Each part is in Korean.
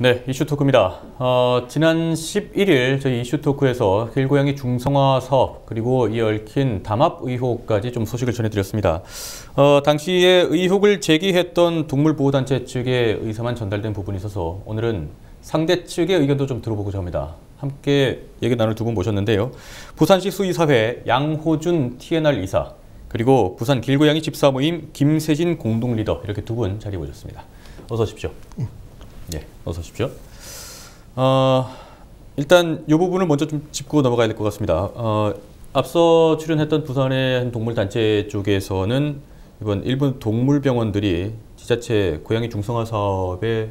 네, 이슈토크입니다. 지난 11일 저희 이슈토크에서 길고양이 중성화 사업 그리고 이에 얽힌 담합 의혹까지 좀 소식을 전해드렸습니다. 당시에 의혹을 제기했던 동물보호단체 측의 의사만 전달된 부분이 있어서 오늘은 상대 측의 의견도 좀 들어보고자 합니다. 함께 얘기 나눌 두 분 모셨는데요. 부산시 수의사회 양호준 TNR 이사 그리고 부산 길고양이 집사 모임 김세진 공동 리더 이렇게 두 분 자리해 보셨습니다. 어서 오십시오. 네, 어서 오십시오. 일단 이 부분을 먼저 좀 짚고 넘어가야 될 것 같습니다. 앞서 출연했던 부산의 한 동물단체 쪽에서는 이번 일본 동물병원들이 지자체 고양이 중성화 사업에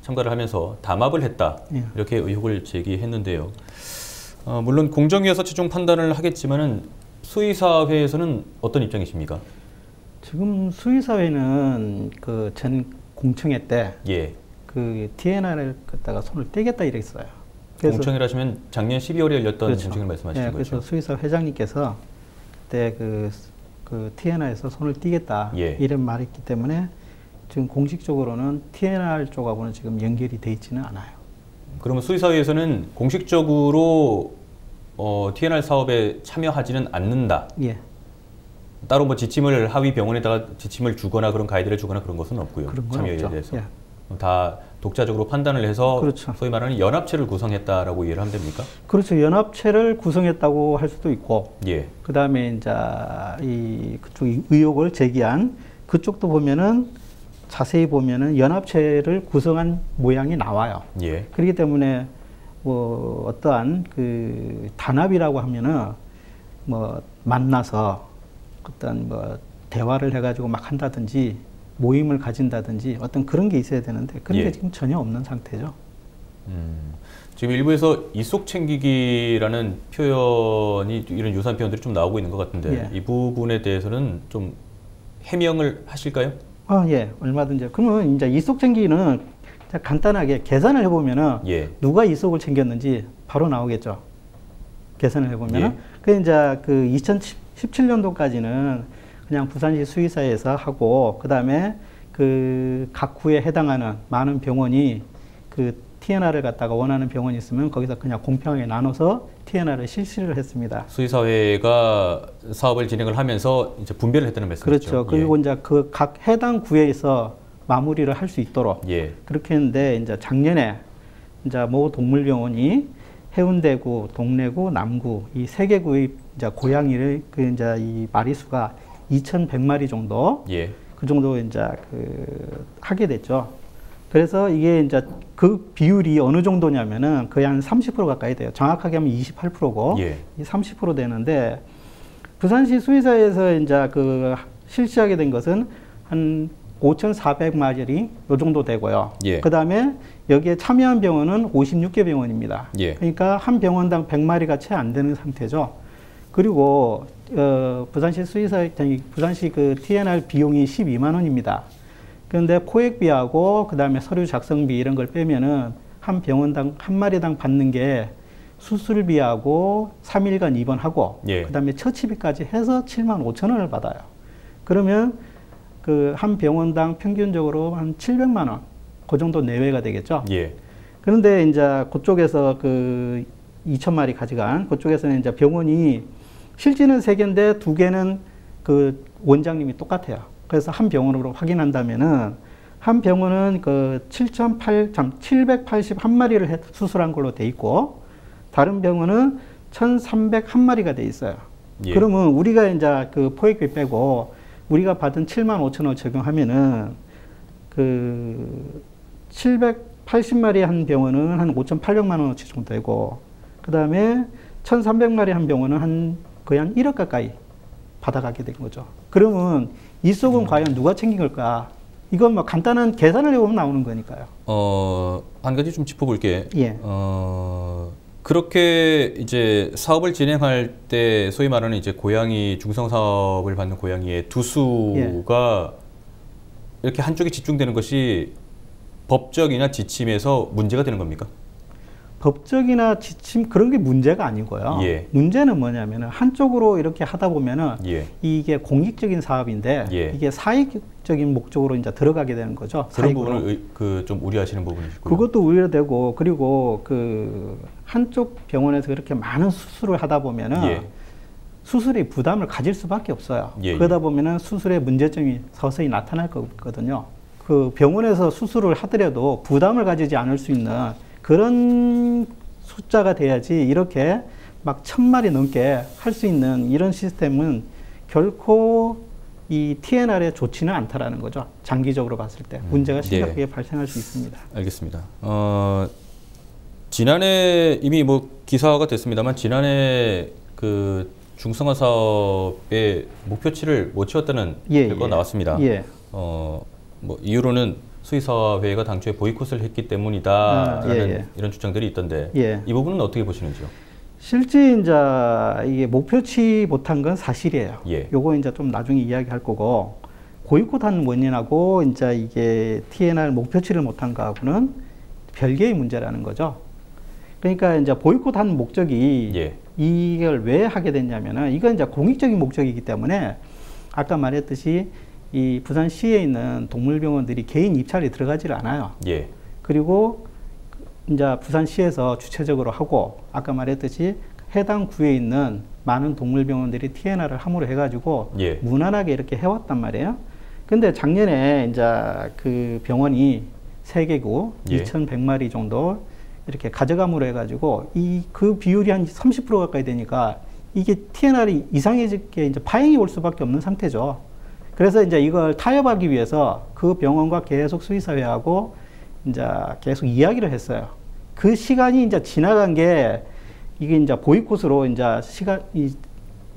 참가를 하면서 담합을 했다. 이렇게 의혹을 제기했는데요. 물론 공정위에서 최종 판단을 하겠지만은 수의사회에서는 어떤 입장이십니까? 지금 수의사회는 그 전 공청회 때 그 TNR을 갖다가 손을 떼겠다 이랬어요. 공청회를 하시면 작년 12월에 열렸던 그렇죠. 공청회를 말씀하시는 네, 거죠? 그래서 수의사 회장님께서 그때 그 TNR에서 손을 떼겠다 이런 말을 했기 때문에 지금 공식적으로는 TNR 쪽하고는 지금 연결이 돼 있지는 않아요. 그러면 수의사회에서는 공식적으로 TNR 사업에 참여하지는 않는다. 따로 뭐 지침을 하위 병원에다가 지침을 주거나 그런 가이드를 주거나 그런 것은 없고요. 그런 건 참여에 없죠. 대해서. 다 독자적으로 판단을 해서 그렇죠. 소위 말하는 연합체를 구성했다라고 이해를 하면 됩니까? 그렇죠. 연합체를 구성했다고 할 수도 있고, 그 다음에 이제 그쪽 의혹을 제기한 그쪽도 보면은 자세히 보면은 연합체를 구성한 모양이 나와요. 그렇기 때문에 뭐 어떠한 그 단합이라고 하면은 뭐 만나서 어떤 뭐 대화를 해가지고 막 한다든지 모임을 가진다든지 어떤 그런 게 있어야 되는데 그런 게 지금 전혀 없는 상태죠. 지금 일부에서 이속 챙기기라는 표현이 이런 유사한 표현들이 좀 나오고 있는 것 같은데 이 부분에 대해서는 좀 해명을 하실까요? 얼마든지. 그러면 이제 이속 챙기기는 간단하게 계산을 해보면은 누가 이속을 챙겼는지 바로 나오겠죠. 계산을 해보면은. 그 이제 그 2017년도까지는 그냥 부산시 수의사에서 하고, 그 다음에 그 각 구에 해당하는 많은 병원이 그 TNR을 갖다가 원하는 병원이 있으면 거기서 그냥 공평하게 나눠서 TNR을 실시를 했습니다. 수의사회가 사업을 진행을 하면서 이제 분배를 했다는 말씀이죠. 그렇죠. 그리고 이제 그 각 해당 구에서 마무리를 할 수 있도록 그렇게 했는데, 이제 작년에 이제 모 동물병원이 해운대구, 동래구, 남구 이 세 개 구의 이제 고양이를 그 이제 이 마리수가 2,100마리 정도 그 정도 이제 그 하게 됐죠. 그래서 이게 이제 그 비율이 어느 정도냐면은 거의 한 30% 가까이 돼요. 정확하게 하면 28%고 30% 되는데, 부산시 수의사에서 이제 그 실시하게 된 것은 한 5,400마리 요 정도 되고요. 그 다음에 여기에 참여한 병원은 56개 병원입니다. 그러니까 한 병원당 100마리가 채 안 되는 상태죠. 그리고 부산시 부산시 그 TNR 비용이 12만 원입니다. 그런데 포획비하고 그 다음에 서류 작성비 이런 걸 빼면은 한 병원당 한 마리당 받는 게 수술비하고 3일간 입원하고 그 다음에 처치비까지 해서 7만 5천 원을 받아요. 그러면 그 한 병원당 평균적으로 한 700만 원, 그 정도 내외가 되겠죠. 그런데 이제 그쪽에서 그 2,000마리 가져간 그쪽에서는 이제 병원이 실지는 3개인데 2개는 그 원장님이 똑같아요. 그래서 한 병원으로 확인한다면은 한 병원은 그 781마리를 수술한 걸로 돼 있고, 다른 병원은 1,301마리가 돼 있어요. 그러면 우리가 이제 그 포획비 빼고 우리가 받은 7만 5천 원 적용하면은 그 780마리 한 병원은 한 5,800만 원어치 정도 되고, 그 다음에 1,300마리 한 병원은 한 거의 한 1억 가까이 받아가게 된 거죠. 그러면 이 속은 과연 누가 챙긴 걸까? 이건 뭐 간단한 계산을 해보면 나오는 거니까요. 한 가지 좀 짚어볼게. 그렇게 이제 사업을 진행할 때 소위 말하는 이제 고양이 중성 사업을 받는 고양이의 두수가 이렇게 한쪽에 집중되는 것이 법적이나 지침에서 문제가 되는 겁니까? 법적이나 지침 그런 게 문제가 아니고요. 예. 문제는 뭐냐면은 한쪽으로 이렇게 하다 보면은 예. 이게 공익적인 사업인데 예. 이게 사익적인 목적으로 이제 들어가게 되는 거죠. 그런 부분을 좀 우려하시는 부분이시고요. 그것도 우려되고 그리고 그 한쪽 병원에서 그렇게 많은 수술을 하다 보면은 예. 수술이 부담을 가질 수밖에 없어요. 예. 그러다 보면은 수술의 문제점이 서서히 나타날 거거든요. 그 병원에서 수술을 하더라도 부담을 가지지 않을 수 있는 그런 숫자가 돼야지 이렇게 막 1000마리 넘게 할 수 있는 이런 시스템은 결코 이 TNR에 좋지는 않다라는 거죠. 장기적으로 봤을 때 문제가 심각하게 발생할 수 있습니다. 알겠습니다. 지난해 이미 뭐 기사화가 됐습니다만 지난해 그 중성화 사업의 목표치를 못 채웠다는 결과가 나왔습니다. 뭐 이유로는 수의사회가 당초에 보이콧을 했기 때문이다라는 이런 주장들이 있던데 이 부분은 어떻게 보시는지요? 실제 이제 이게 목표치 못한 건 사실이에요. 요거 이제 좀 나중에 이야기할 거고 보이콧한 원인하고 이제 이게 TNR 목표치를 못한 거하고는 별개의 문제라는 거죠. 그러니까 이제 보이콧한 목적이 이걸 왜 하게 됐냐면은 이건 이제 공익적인 목적이기 때문에 아까 말했듯이 이 부산시에 있는 동물병원들이 개인 입찰에 들어가질 않아요. 그리고 이제 부산시에서 주체적으로 하고 아까 말했듯이 해당 구에 있는 많은 동물병원들이 TNR을 함으로 해가지고 무난하게 이렇게 해왔단 말이에요. 근데 작년에 이제 그 병원이 3개구 2100마리 정도 이렇게 가져감으로 해가지고 그 비율이 한 30% 가까이 되니까 이게 TNR이 이상해지게 이제 파행이 올 수밖에 없는 상태죠. 그래서 이제 이걸 타협하기 위해서 그 병원과 계속 수의사회하고 이제 계속 이야기를 했어요. 그 시간이 이제 지나간 게 이게 이제 보이콧으로 이제 시간이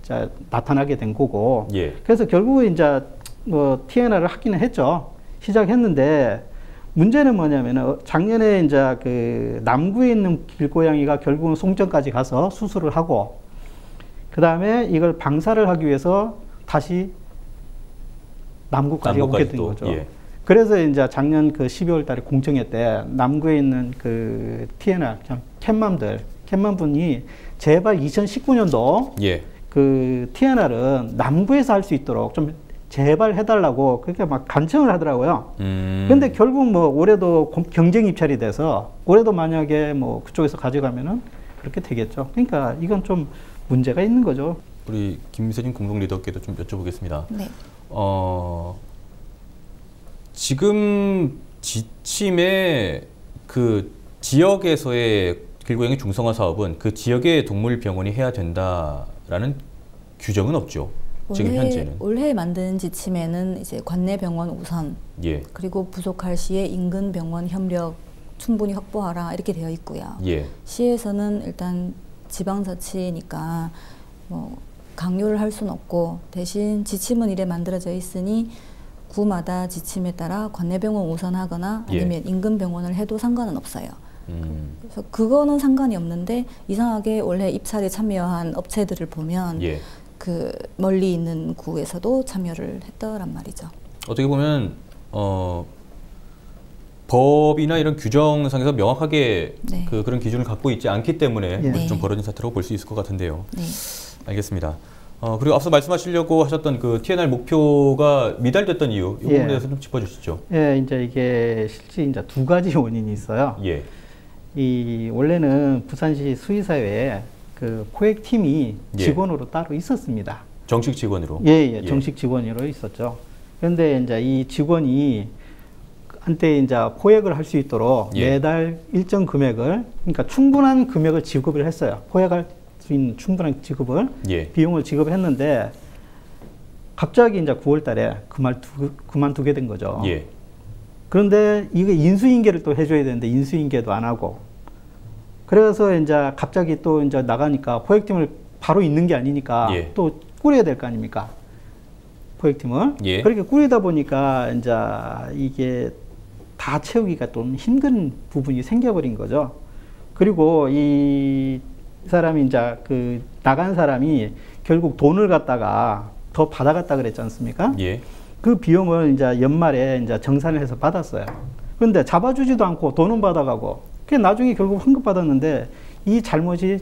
이제 나타나게 된 거고. 그래서 결국은 이제 뭐 TNR을 하기는 했죠. 시작했는데 문제는 뭐냐면은 작년에 이제 그 남구에 있는 길고양이가 결국은 송정까지 가서 수술을 하고 그 다음에 이걸 방사를 하기 위해서 다시 남구까지 오게 된 거죠. 그래서 이제 작년 그 12월 달에 공청회 때 남구에 있는 그 TNR, 캣맘분이 제발 2019년도 그 TNR은 남구에서 할 수 있도록 좀 제발 해달라고 그렇게 막 간청을 하더라고요. 근데 결국 뭐 올해도 경쟁 입찰이 돼서 올해도 만약에 뭐 그쪽에서 가져가면은 그렇게 되겠죠. 그러니까 이건 좀 문제가 있는 거죠. 우리 김세진 공동 리더께도 좀 여쭤보겠습니다. 지금 지침에 그 지역에서의 길고양이 중성화 사업은 그 지역의 동물병원이 해야 된다라는 규정은 없죠. 지금 현재는. 올해 만든 지침에는 이제 관내병원 우선, 그리고 부족할 시에 인근 병원 협력 충분히 확보하라 이렇게 되어 있고요. 시에서는 일단 지방자치니까 뭐 강요를 할 수는 없고 대신 지침은 이래 만들어져 있으니 구마다 지침에 따라 관내병원 우선하거나 아니면 인근 병원을 해도 상관은 없어요. 그래서 그거는 상관이 없는데 이상하게 올해 입찰에 참여한 업체들을 보면 그 멀리 있는 구에서도 참여를 했더란 말이죠. 어떻게 보면 법이나 이런 규정상에서 명확하게 그런 기준을 갖고 있지 않기 때문에 좀 벌어진 사태라고 볼 수 있을 것 같은데요. 알겠습니다. 그리고 앞서 말씀하시려고 하셨던 그 TNR 목표가 미달됐던 이유, 이 부분에 대해서 좀 짚어주시죠. 이제 이게 실제 이제 2가지 원인이 있어요. 이 원래는 부산시 수의사회에 그 포획팀이 직원으로 따로 있었습니다. 정식 직원으로? 정식 직원으로 있었죠. 그런데 이제 이 직원이 한때 이제 포획을 할 수 있도록 매달 일정 금액을, 그러니까 충분한 금액을 지급을 했어요. 포획할 수 있는 충분한 지급을, 비용을 지급했는데 갑자기 이제 9월 달에 그만두게 된 거죠. 그런데 이게 인수인계를 또 해줘야 되는데 인수인계도 안 하고, 그래서 이제 갑자기 또 이제 나가니까 포획팀을 바로 있는 게 아니니까 또 꾸려야 될 거 아닙니까? 포획팀을. 그렇게 꾸리다 보니까 이제 이게 다 채우기가 좀 힘든 부분이 생겨버린 거죠. 그리고 이 사람이 이제 그 나간 사람이 결국 돈을 갖다가 더 받아갔다 그랬지 않습니까? 그 비용을 이제 연말에 이제 정산을 해서 받았어요. 그런데 잡아주지도 않고 돈은 받아가고 그 나중에 결국 환급받았는데 이 잘못이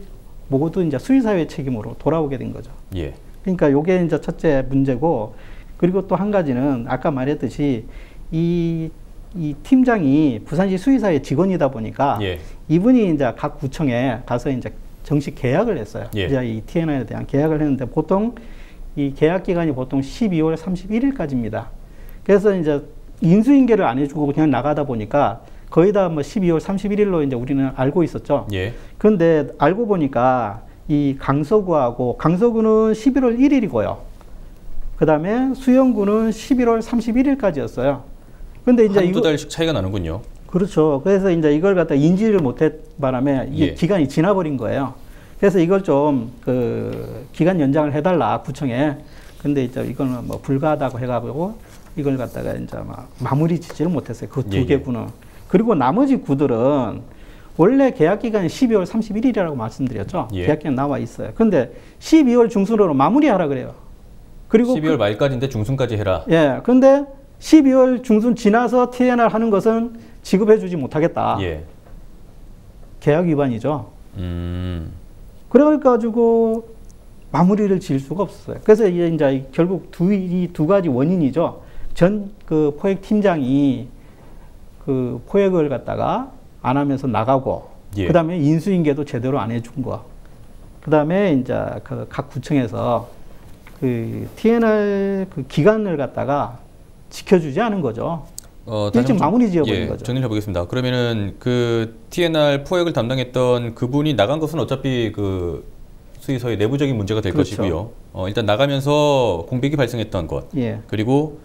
모두 이제 수의사회 책임으로 돌아오게 된 거죠. 예. 그러니까 요게 이제 첫째 문제고, 그리고 또 한 가지는 아까 말했듯이 이 팀장이 부산시 수의사회 직원이다 보니까 예. 이분이 이제 각 구청에 가서 이제 정식 계약을 했어요. 예. 이제 이 TNR에 대한 계약을 했는데 보통 이 계약 기간이 보통 12월 31일까지입니다. 그래서 이제 인수인계를 안 해주고 그냥 나가다 보니까 거의 다 뭐 12월 31일로 이제 우리는 알고 있었죠. 예. 그런데 알고 보니까 이 강서구는 11월 1일이고요. 그 다음에 수영구는 11월 31일까지였어요. 근데 이제 한두 달씩 차이가 나는군요. 그렇죠. 그래서 이제 이걸 갖다 인지를 못했 바람에 이게 예. 기간이 지나버린 거예요. 그래서 이걸 좀 기간 연장을 해달라 구청에. 근데 이제 이거는 뭐 불가하다고 해가지고 이걸 갖다가 이제 막 마무리 짓지를 못했어요. 그 두 개 구는. 그리고 나머지 구들은 원래 계약 기간이 12월 31일이라고 말씀드렸죠. 예. 계약 기간 나와 있어요. 근데 12월 중순으로 마무리하라 그래요. 그리고 12월 말까지인데 중순까지 해라. 예. 근데 12월 중순 지나서 TNR 하는 것은 지급해주지 못하겠다. 예. 계약 위반이죠. 그래가지고 마무리를 지을 수가 없었어요. 그래서 이제 결국 이 두 가지 원인이죠. 그 포획 팀장이 그 포획을 갖다가 안 하면서 나가고, 예. 그 다음에 인수인계도 제대로 안 해준 거. 그 다음에 이제 그 각 구청에서 그 TNR 그 기간을 갖다가 지켜주지 않은 거죠. 일찍 마무리 지어버린 거죠. 정리해 보겠습니다. 그러면은 그 TNR 포획을 담당했던 그분이 나간 것은 어차피 그 수의소의 내부적인 문제가 될 그렇죠. 것이고요. 일단 나가면서 공백이 발생했던 것, 예. 그리고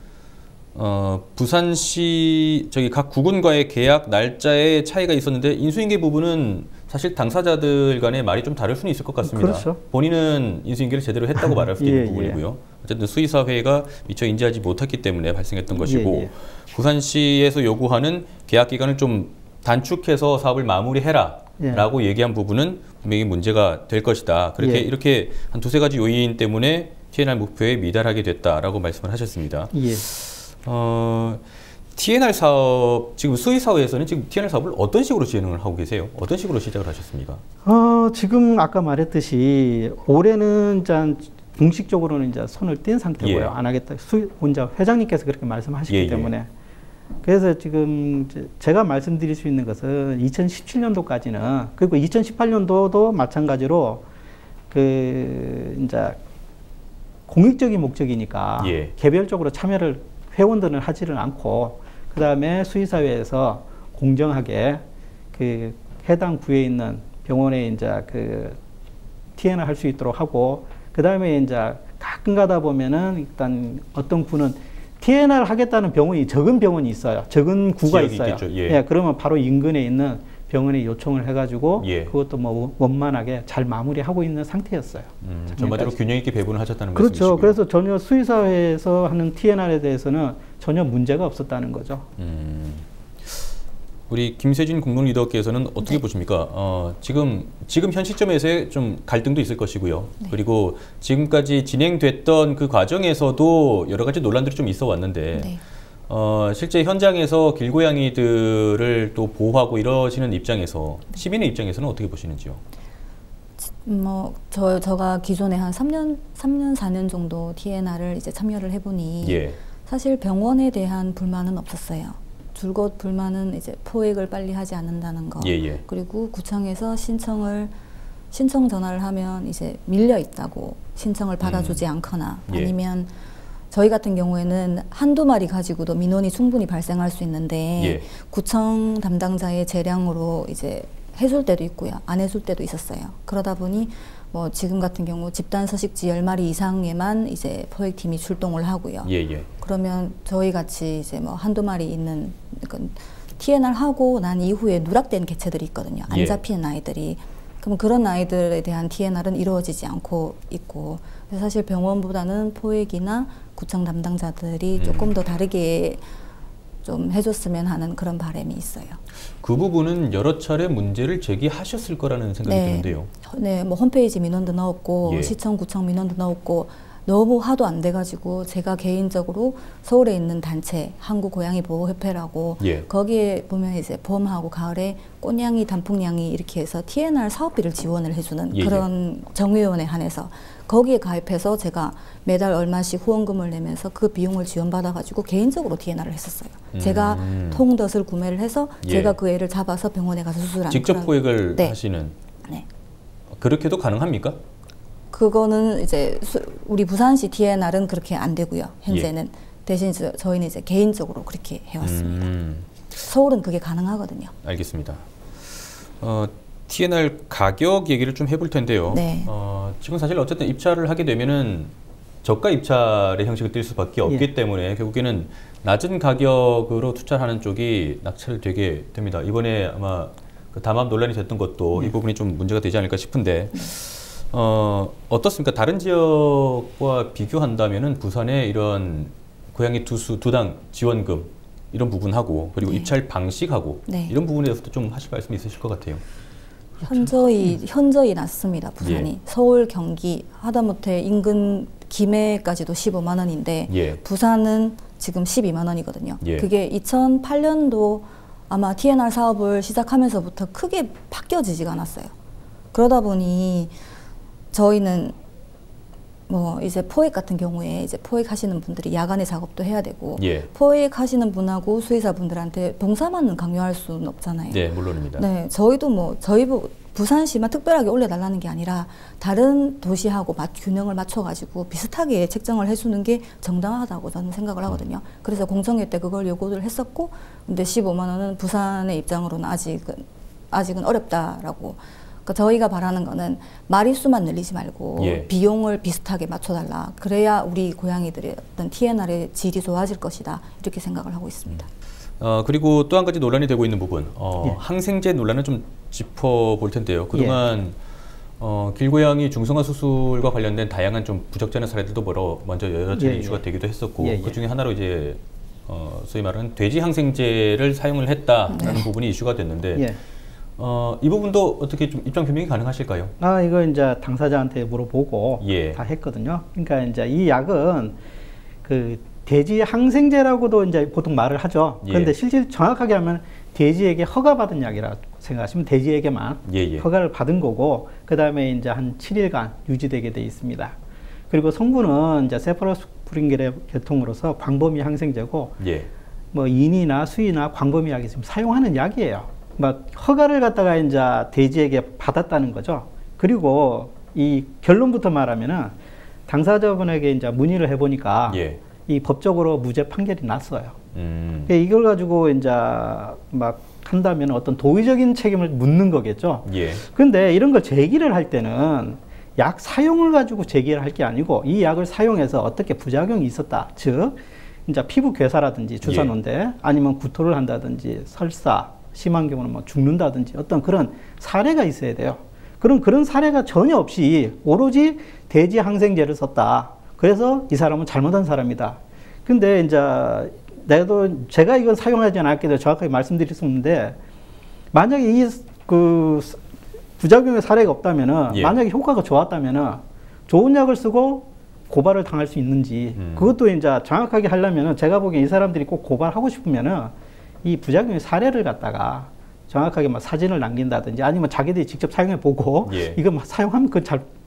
부산시 각 구군과의 계약 날짜에 차이가 있었는데 인수인계 부분은 사실 당사자들 간의 말이 좀 다를 수는 있을 것 같습니다. 그렇죠. 본인은 인수인계를 제대로 했다고 말할 수 있는 예, 부분이고요. 예. 어쨌든 수의사회가 미처 인지하지 못했기 때문에 발생했던 것이고 예, 예. 부산시에서 요구하는 계약 기간을 좀 단축해서 사업을 마무리해라 예. 라고 얘기한 부분은 분명히 문제가 될 것이다. 그렇게 예. 이렇게 한 두세 가지 요인 때문에 TNR 목표에 미달하게 됐다라고 말씀을 하셨습니다. 예. TNR 사업, 지금 수의사회에서는 지금 TNR 사업을 어떤 식으로 진행을 하고 계세요? 어떤 식으로 시작을 하셨습니까? 지금 아까 말했듯이 올해는 공식적으로는 이제 손을 뗀 상태고요. 예. 안 하겠다. 혼자 회장님께서 그렇게 말씀하시기 예, 때문에. 그래서 지금 제가 말씀드릴 수 있는 것은 2017년도까지는, 그리고 2018년도도 마찬가지로 이제 공익적인 목적이니까 예. 개별적으로 참여를 회원들은 하지를 않고, 그 다음에 수의사회에서 공정하게 해당 구에 있는 병원에 이제 TNR 할 수 있도록 하고, 그 다음에 이제 가끔 가다 보면은 일단 어떤 구는 TNR 하겠다는 병원이 적은 병원이 있어요. 적은 구가 있어요. 예. 예, 그러면 바로 인근에 있는 병원에 요청을 해가지고 예. 그것도 뭐 원만하게 잘 마무리하고 있는 상태였어요. 전반적으로 균형 있게 배분을 하셨다는 그렇죠. 말씀이시고요. 그래서 전혀 수의사회에서 하는 TNR에 대해서는 전혀 문제가 없었다는 거죠. 우리 김세진 공동 리더께서는 어떻게 네. 보십니까? 지금 현 시점에서의 좀 갈등도 있을 것이고요. 네. 그리고 지금까지 진행됐던 그 과정에서도 여러 가지 논란들이 좀 있어 왔는데 네. 실제 현장에서 길고양이들을 또 보호하고 이러시는 입장에서 시민의 입장에서는 어떻게 보시는지요? 제가 기존에 한 3년, 4년 정도 TNR을 이제 참여를 해보니 예. 사실 병원에 대한 불만은 없었어요. 줄곧 불만은 이제 포획을 빨리 하지 않는다는 거. 예. 그리고 구청에서 신청 전화를 하면 이제 밀려 있다고 신청을 받아주지 않거나 예. 아니면 저희 같은 경우에는 한두 마리 가지고도 민원이 충분히 발생할 수 있는데 예. 구청 담당자의 재량으로 이제 해줄 때도 있고요. 안 해줄 때도 있었어요. 그러다 보니 뭐 지금 같은 경우 집단 서식지 10마리 이상에만 이제 포획팀이 출동을 하고요. 예. 그러면 저희 같이 이제 뭐 한두 마리 있는 TNR 하고 난 이후에 누락된 개체들이 있거든요. 안 잡히는 아이들이. 그럼 그런 아이들에 대한 TNR은 이루어지지 않고 있고, 사실 병원보다는 포획이나 구청 담당자들이 조금 더 다르게 좀 해줬으면 하는 그런 바람이 있어요. 그 부분은 여러 차례 문제를 제기하셨을 거라는 생각이 드는데요. 네, 뭐 홈페이지 민원도 넣었고 예. 시청, 구청 민원도 넣었고 너무 하도 안 돼가지고 제가 개인적으로 서울에 있는 단체 한국고양이보호협회라고 예. 거기에 보면 이제 봄하고 가을에 꽃냥이, 단풍냥이 이렇게 해서 TNR 사업비를 지원을 해주는 예. 그런 정의위원회 한해서 거기에 가입해서 제가 매달 얼마씩 후원금을 내면서 그 비용을 지원받아가지고 개인적으로 TNR을 했었어요. 제가 통덫을 구매를 해서 예. 제가 그 애를 잡아서 병원에 가서 수술하는 직접 포획을 네. 하시는 네. 그렇게도 가능합니까? 그거는 이제 우리 부산시 TNR은 그렇게 안 되고요. 현재는 예. 대신 저희는 이제 개인적으로 그렇게 해왔습니다. 서울은 그게 가능하거든요. 알겠습니다. TNR 가격 얘기를 좀 해볼 텐데요. 네. 지금 사실 어쨌든 입찰을 하게 되면은 저가 입찰의 형식을 띨 수밖에 없기 예. 때문에 결국에는 낮은 가격으로 투자하는 쪽이 낙찰되게 됩니다. 이번에 아마 그 담합 논란이 됐던 것도 이 부분이 좀 문제가 되지 않을까 싶은데. 어떻습니까? 다른 지역과 비교한다면은 부산의 이런 고양이 두당 지원금 이런 부분하고 그리고 네. 입찰 방식하고 네. 이런 부분에 대해서도 좀 하실 말씀 있으실 것 같아요. 현저히 낮습니다. 부산이 예. 서울, 경기 하다못해 인근 김해까지도 15만 원인데 예. 부산은 지금 12만 원이거든요. 예. 그게 2008년도 아마 TNR 사업을 시작하면서부터 크게 바뀌어지지가 않았어요. 그러다 보니 저희는 뭐 이제 포획 같은 경우에 이제 포획하시는 분들이 야간에 작업도 해야 되고 예. 포획하시는 분하고 수의사분들한테 동사만은 강요할 수는 없잖아요. 네, 물론입니다. 네, 저희도 뭐 저희 부산시만 특별하게 올려달라는 게 아니라 다른 도시하고 균형을 맞춰가지고 비슷하게 책정을 해주는 게 정당하다고 저는 생각을 하거든요. 그래서 공청회 때 그걸 요구를 했었고, 근데 15만 원은 부산의 입장으로는 아직은 어렵다라고. 그러니까 저희가 바라는 거는 마리수만 늘리지 말고 예. 비용을 비슷하게 맞춰달라. 그래야 우리 고양이들의 어떤 TNR의 질이 좋아질 것이다. 이렇게 생각을 하고 있습니다. 그리고 또 한 가지 논란이 되고 있는 부분, 예. 항생제 논란을 좀 짚어볼 텐데요. 그동안 예. 길고양이 중성화 수술과 관련된 다양한 좀 부적절한 사례들도 먼저 여러 차례 이슈가 되기도 했었고 그 중에 하나로 이제 소위 말하는 돼지 항생제를 사용을 했다라는 네. 부분이 이슈가 됐는데 예. 이 부분도 어떻게 좀 입장 표명이 가능하실까요? 이거 이제 당사자한테 물어보고 예. 다 했거든요. 그러니까 이제 이 약은 그 돼지 항생제라고도 이제 보통 말을 하죠. 그런데 예. 실질 정확하게 하면 돼지에게 허가받은 약이라고 생각하시면 돼지에게만 허가를 받은 거고, 그 다음에 이제 한 7일간 유지되게 돼 있습니다. 그리고 성분은 이제 세파로스푸린겔의 계통으로서 광범위 항생제고, 예. 뭐 인이나 수이나 광범위 약이 지금 사용하는 약이에요. 막 허가를 갖다가 이제 돼지에게 받았다는 거죠. 그리고 이 결론부터 말하면은 당사자분에게 이제 문의를 해보니까 예. 이 법적으로 무죄 판결이 났어요. 이걸 가지고 이제 막 한다면 어떤 도의적인 책임을 묻는 거겠죠. 예. 근데 이런 걸 제기를 할 때는 약 사용을 가지고 제기를 할 게 아니고 이 약을 사용해서 어떻게 부작용이 있었다. 즉, 이제 피부 괴사라든지 주사놓은데 예. 아니면 구토를 한다든지 설사, 심한 경우는 뭐 죽는다든지 어떤 그런 사례가 있어야 돼요. 그런 사례가 전혀 없이 오로지 돼지 항생제를 썼다. 그래서 이 사람은 잘못한 사람이다. 근데 이제 제가 이건 사용하지 않았기 때문에 정확하게 말씀드릴 수 없는데, 만약에 이 그 부작용의 사례가 없다면은 예. 만약에 효과가 좋았다면은 좋은 약을 쓰고 고발을 당할 수 있는지 그것도 이제 정확하게 하려면은 제가 보기엔 이 사람들이 꼭 고발하고 싶으면은 이 부작용의 사례를 갖다가 정확하게 막 사진을 남긴다든지 아니면 자기들이 직접 사용해 보고 예. 이거 막 사용하면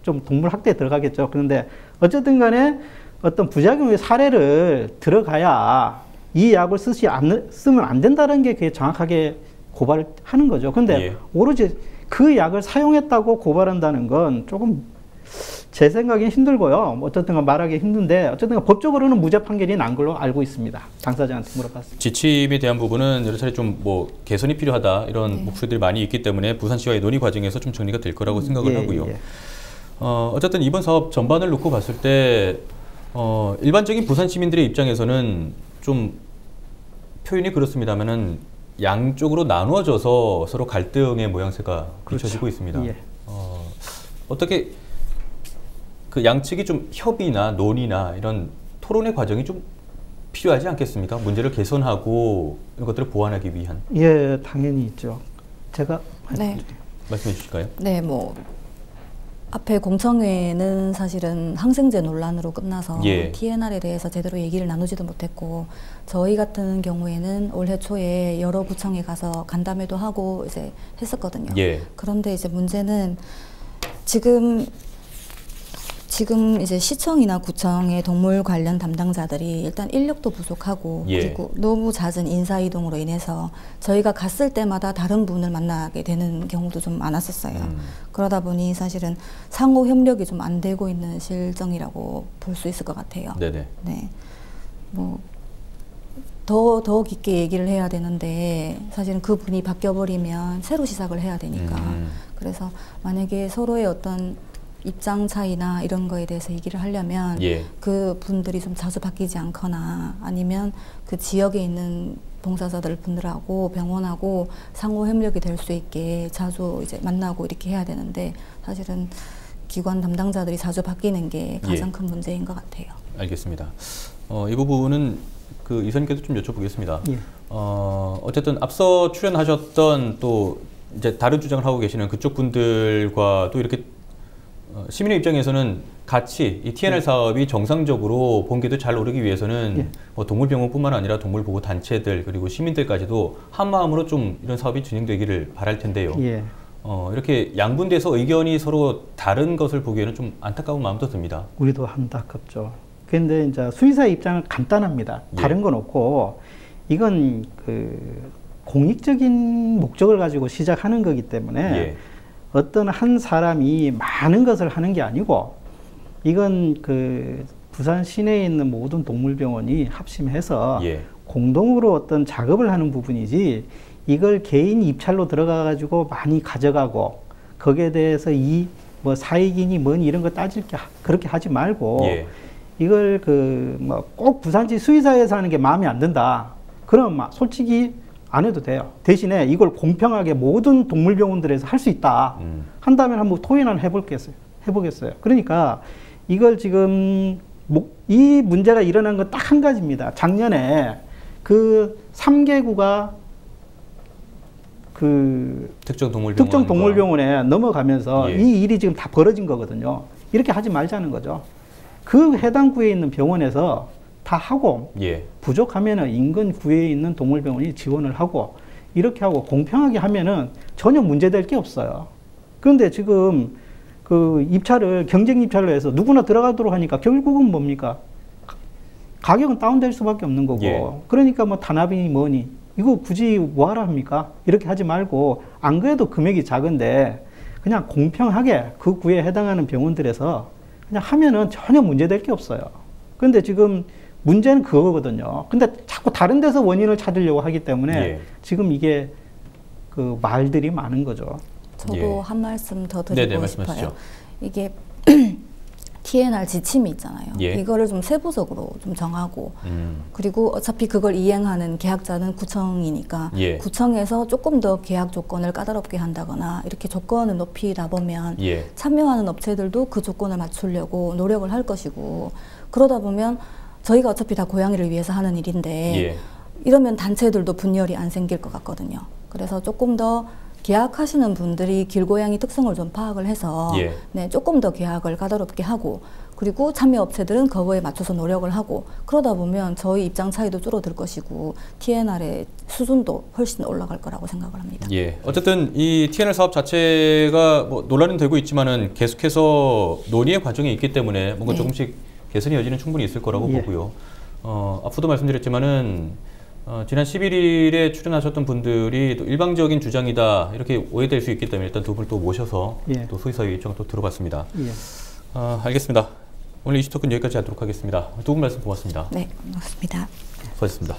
좀 동물 학대에 들어가겠죠. 그런데 어쨌든 간에 어떤 부작용의 사례를 들어가야 이 약을 쓰면 안 된다는 게 그게 정확하게 고발을 하는 거죠. 근데 예. 오로지 그 약을 사용했다고 고발한다는 건 조금 제 생각엔 힘들고요. 어쨌든 말하기 힘든데 어쨌든 법적으로는 무죄 판결이 난 걸로 알고 있습니다. 당사자한테 물어봤습니다. 지침에 대한 부분은 여러 차례 좀 뭐 개선이 필요하다 이런 목소리들이 많이 있기 때문에 부산시와의 논의 과정에서 좀 정리가 될 거라고 생각을 하고요. 예. 어쨌든 이번 사업 전반을 놓고 봤을 때 일반적인 부산 시민들의 입장에서는 좀 표현이 그렇습니다만은 양쪽으로 나누어져서 서로 갈등의 모양새가 그렇죠. 비춰지고 있습니다. 예. 어떻게 그 양측이 좀 협의나 논의나 이런 토론의 과정이 좀 필요하지 않겠습니까? 문제를 개선하고 이런 것들을 보완하기 위한. 예, 당연히 있죠. 제가 네. 말씀해 주실까요? 네, 뭐 앞에 공청회는 사실은 항생제 논란으로 끝나서 예. TNR에 대해서 제대로 얘기를 나누지도 못했고, 저희 같은 경우에는 올해 초에 여러 구청에 가서 간담회도 하고 이제 했었거든요. 예. 그런데 이제 문제는 지금 이제 시청이나 구청의 동물 관련 담당자들이 일단 인력도 부족하고 예. 그리고 너무 잦은 인사 이동으로 인해서 저희가 갔을 때마다 다른 분을 만나게 되는 경우도 좀 많았었어요. 그러다 보니 사실은 상호 협력이 좀 안 되고 있는 실정이라고 볼 수 있을 것 같아요. 네네. 네. 뭐 더 깊게 얘기를 해야 되는데 사실은 그 분이 바뀌어버리면 새로 시작을 해야 되니까 그래서 만약에 서로의 어떤 입장 차이나 이런 거에 대해서 얘기를 하려면 예. 그 분들이 좀 자주 바뀌지 않거나 아니면 그 지역에 있는 봉사자들 분들하고 병원하고 상호 협력이 될 수 있게 자주 이제 만나고 이렇게 해야 되는데 사실은 기관 담당자들이 자주 바뀌는 게 가장 큰 문제인 것 같아요. 알겠습니다. 이 부분은 그 이사님께도 좀 여쭤보겠습니다. 예. 어쨌든 앞서 출연하셨던 또 이제 다른 주장을 하고 계시는 그쪽 분들과 또 이렇게 시민의 입장에서는 같이 이 TNR 사업이 정상적으로 본궤도 잘 오르기 위해서는 뭐 동물병원뿐만 아니라 동물보호 단체들 그리고 시민들까지도 한 마음으로 좀 이런 사업이 진행되기를 바랄 텐데요. 예. 이렇게 양분돼서 의견이 서로 다른 것을 보기에는 좀 안타까운 마음도 듭니다. 우리도 안타깝죠. 그런데 이제 수의사의 입장은 간단합니다. 다른 건 없고 이건 그 공익적인 목적을 가지고 시작하는 거기 때문에 어떤 한 사람이 많은 것을 하는 게 아니고 이건 그 부산 시내에 있는 모든 동물병원이 합심해서 공동으로 어떤 작업을 하는 부분이지 이걸 개인 입찰로 들어가 가지고 많이 가져가고 거기에 대해서 이 뭐 사익이니 뭐니 이런 거 따질 게 그렇게 하지 말고 이걸 그 뭐 꼭 부산시 수의사에서 하는 게 마음에 안 든다. 그럼 막 솔직히 안 해도 돼요. 대신에 이걸 공평하게 모든 동물병원들에서 할 수 있다. 한다면 한번 토의는 해보겠어요. 그러니까 이걸 지금 이 문제가 일어난 건 딱 한 가지입니다. 작년에 그 3개구가 그 특정 동물병원에 넘어가면서 이 일이 지금 다 벌어진 거거든요. 이렇게 하지 말자는 거죠. 그 해당 구에 있는 병원에서 다 하고 부족하면은 인근 구에 있는 동물병원이 지원을 하고 이렇게 하고 공평하게 하면은 전혀 문제될 게 없어요. 그런데 지금 그 입찰을 경쟁 입찰로 해서 누구나 들어가도록 하니까 결국은 뭡니까? 가격은 다운될 수밖에 없는 거고 그러니까 뭐 탄압이니 뭐니 이거 굳이 뭐하라 합니까? 이렇게 하지 말고 안 그래도 금액이 작은데 그냥 공평하게 그 구에 해당하는 병원들에서 그냥 하면은 전혀 문제될 게 없어요. 그런데 지금 문제는 그거거든요. 근데 자꾸 다른 데서 원인을 찾으려고 하기 때문에 지금 이게 그 말들이 많은 거죠. 저도 한 말씀 더 드리고 싶어요. 이게 TNR 지침이 있잖아요. 이거를 좀 세부적으로 좀 정하고 그리고 어차피 그걸 이행하는 계약자는 구청이니까 구청에서 조금 더 계약 조건을 까다롭게 한다거나 이렇게 조건을 높이다 보면 참여하는 업체들도 그 조건을 맞추려고 노력을 할 것이고 그러다 보면 저희가 어차피 다 고양이를 위해서 하는 일인데 이러면 단체들도 분열이 안 생길 것 같거든요. 그래서 조금 더 계약하시는 분들이 길고양이 특성을 좀 파악을 해서 조금 더 계약을 까다롭게 하고 그리고 참여업체들은 그거에 맞춰서 노력을 하고 그러다 보면 저희 입장 차이도 줄어들 것이고 TNR의 수준도 훨씬 올라갈 거라고 생각을 합니다. 어쨌든 이 TNR 사업 자체가 뭐 논란은 되고 있지만은 계속해서 논의의 과정이 있기 때문에 뭔가 조금씩 개선의 여지는 충분히 있을 거라고 보고요. 앞서도 말씀드렸지만은 지난 11일에 출연하셨던 분들이 또 일방적인 주장이다 이렇게 오해될 수 있기 때문에 일단 두 분을 또 모셔서 또 수의사의 입장을 또 들어봤습니다. 알겠습니다. 오늘 이슈토크는 여기까지 하도록 하겠습니다. 두 분 말씀 고맙습니다. 네, 고맙습니다. 수고하셨습니다.